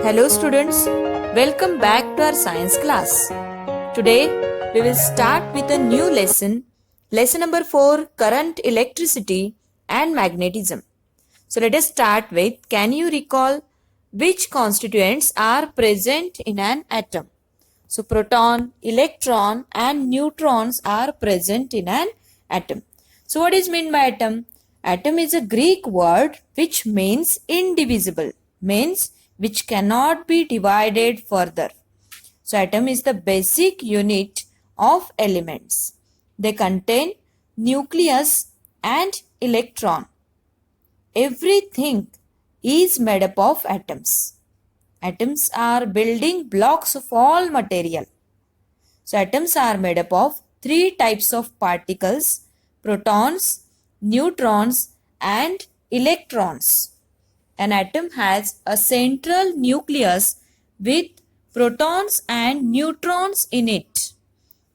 Hello students, welcome back to our science class. Today we will start with a new lesson, lesson number 4, current, electricity and magnetism. So let us start with, can you recall which constituents are present in an atom? So proton, electron and neutrons are present in an atom. So what is meant by atom? Atom is a Greek word which means indivisible, means which cannot be divided further. So atom is the basic unit of elements. They contain nucleus and electron. Everything is made up of atoms. Atoms are building blocks of all material. So atoms are made up of three types of particles: protons, neutrons and electrons. An atom has a central nucleus with protons and neutrons in it.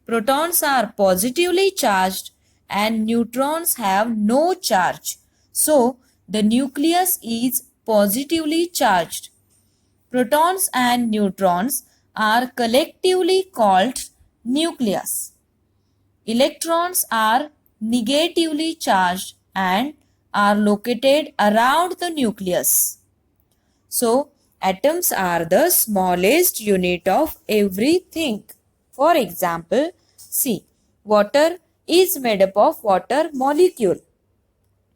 Protons are positively charged and neutrons have no charge. So the nucleus is positively charged. Protons and neutrons are collectively called nucleus. Electrons are negatively charged and are located around the nucleus. So, atoms are the smallest unit of everything. For example, see, water is made up of water molecule.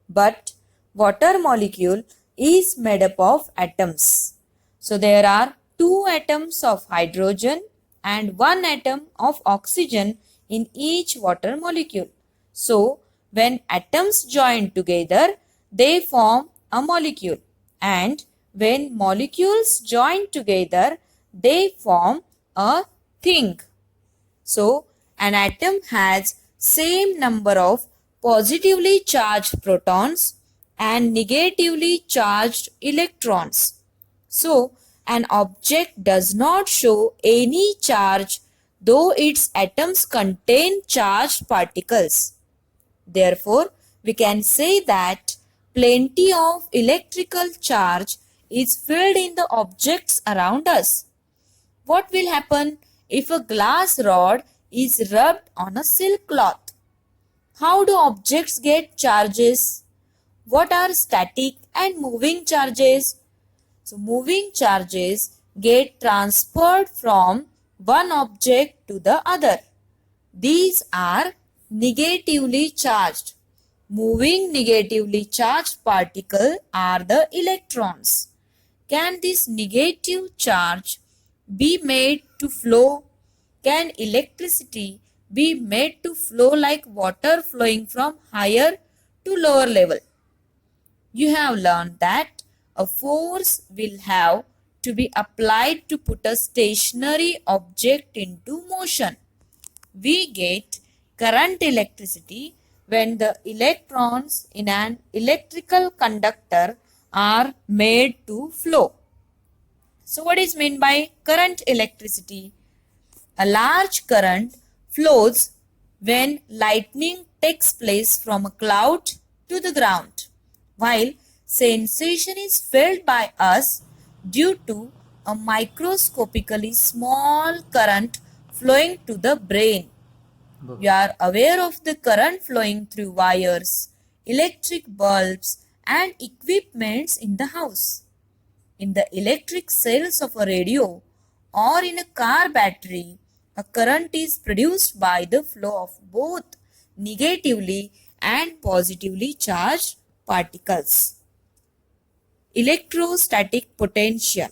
But water molecule is made up of atoms. So, there are 2 atoms of hydrogen and 1 atom of oxygen in each water molecule. So, when atoms join together, they form a molecule, and when molecules join together, they form a thing. So, an atom has same number of positively charged protons and negatively charged electrons. So, an object does not show any charge though its atoms contain charged particles. Therefore, we can say that plenty of electrical charge is filled in the objects around us. What will happen if a glass rod is rubbed on a silk cloth? How do objects get charges? What are static and moving charges? So, moving charges get transferred from one object to the other. These are negatively charged. Moving negatively charged particles are the electrons. Can this negative charge be made to flow? Can electricity be made to flow like water flowing from higher to lower level? You have learned that a force will have to be applied to put a stationary object into motion. We get current electricity when the electrons in an electrical conductor are made to flow. So what is meant by current electricity? A large current flows when lightning takes place from a cloud to the ground, while sensation is felt by us due to a microscopically small current flowing to the brain. You are aware of the current flowing through wires, electric bulbs and equipments in the house. In the electric cells of a radio or in a car battery, a current is produced by the flow of both negatively and positively charged particles. Electrostatic potential.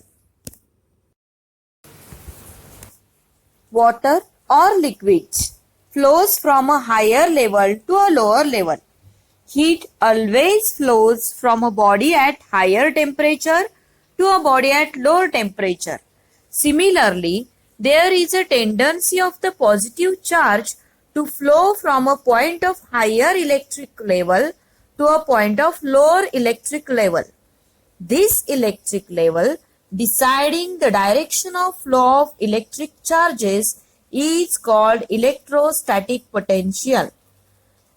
Water or liquids flows from a higher level to a lower level. Heat always flows from a body at higher temperature to a body at lower temperature. Similarly, there is a tendency of the positive charge to flow from a point of higher electric level to a point of lower electric level. This electric level deciding the direction of flow of electric charges is called electrostatic potential.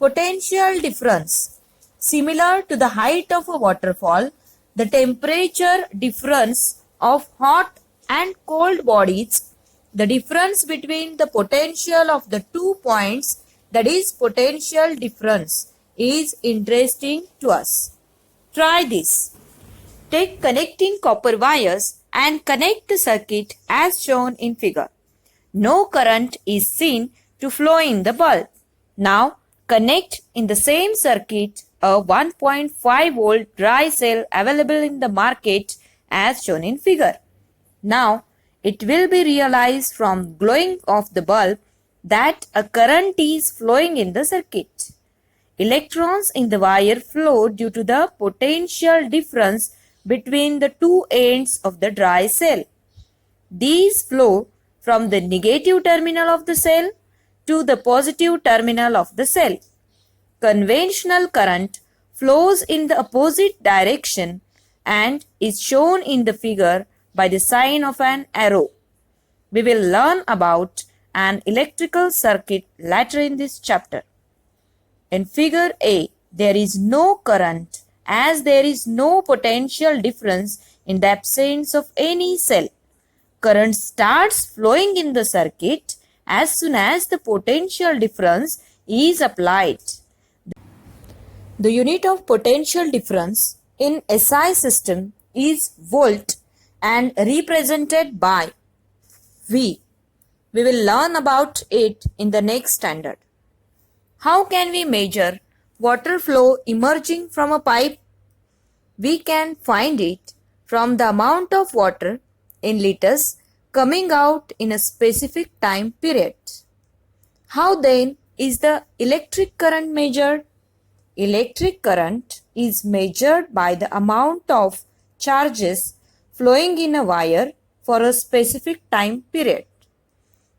Potential difference. Similar to the height of a waterfall, the temperature difference of hot and cold bodies, the difference between the potential of the 2 points, that is potential difference, is interesting to us. Try this. Take connecting copper wires and connect the circuit as shown in figure. No current is seen to flow in the bulb. Now connect in the same circuit a 1.5 volt dry cell available in the market as shown in figure. Now it will be realized from glowing of the bulb that a current is flowing in the circuit. Electrons in the wire flow due to the potential difference between the two ends of the dry cell. These flow from the negative terminal of the cell to the positive terminal of the cell. Conventional current flows in the opposite direction and is shown in the figure by the sign of an arrow. We will learn about an electrical circuit later in this chapter. In figure A, there is no current as there is no potential difference in the absence of any cell. Current starts flowing in the circuit as soon as the potential difference is applied. The unit of potential difference in SI system is volt and represented by V. We will learn about it in the next standard. How can we measure water flow emerging from a pipe? We can find it from the amount of water in liters coming out in a specific time period. How then is the electric current measured? Electric current is measured by the amount of charges flowing in a wire for a specific time period.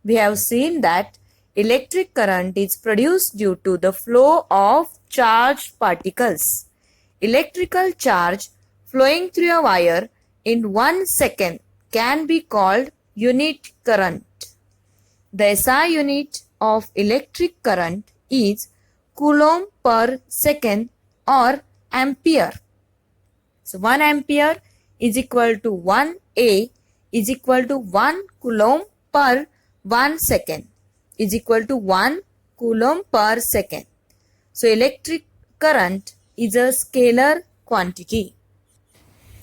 We have seen that electric current is produced due to the flow of charged particles. Electrical charge flowing through a wire in 1 second can be called unit current. The SI unit of electric current is coulomb per second or ampere. So 1 ampere is equal to 1 A is equal to 1 coulomb per 1 second is equal to 1 coulomb per second. So electric current is a scalar quantity.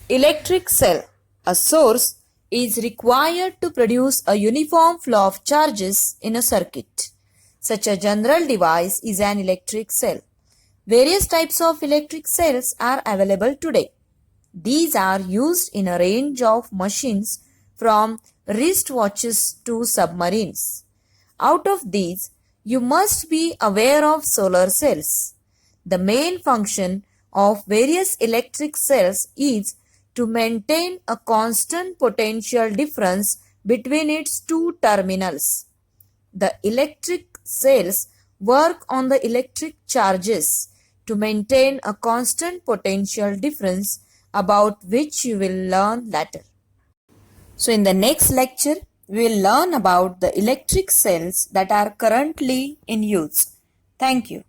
Electric cell, a source, is required to produce a uniform flow of charges in a circuit. Such a general device is an electric cell. Various types of electric cells are available today. These are used in a range of machines from wristwatches to submarines. Out of these, you must be aware of solar cells. The main function of various electric cells is to maintain a constant potential difference between its two terminals. The electric cells work on the electric charges to maintain a constant potential difference about which you will learn later. So in the next lecture, we will learn about the electric cells that are currently in use. Thank you.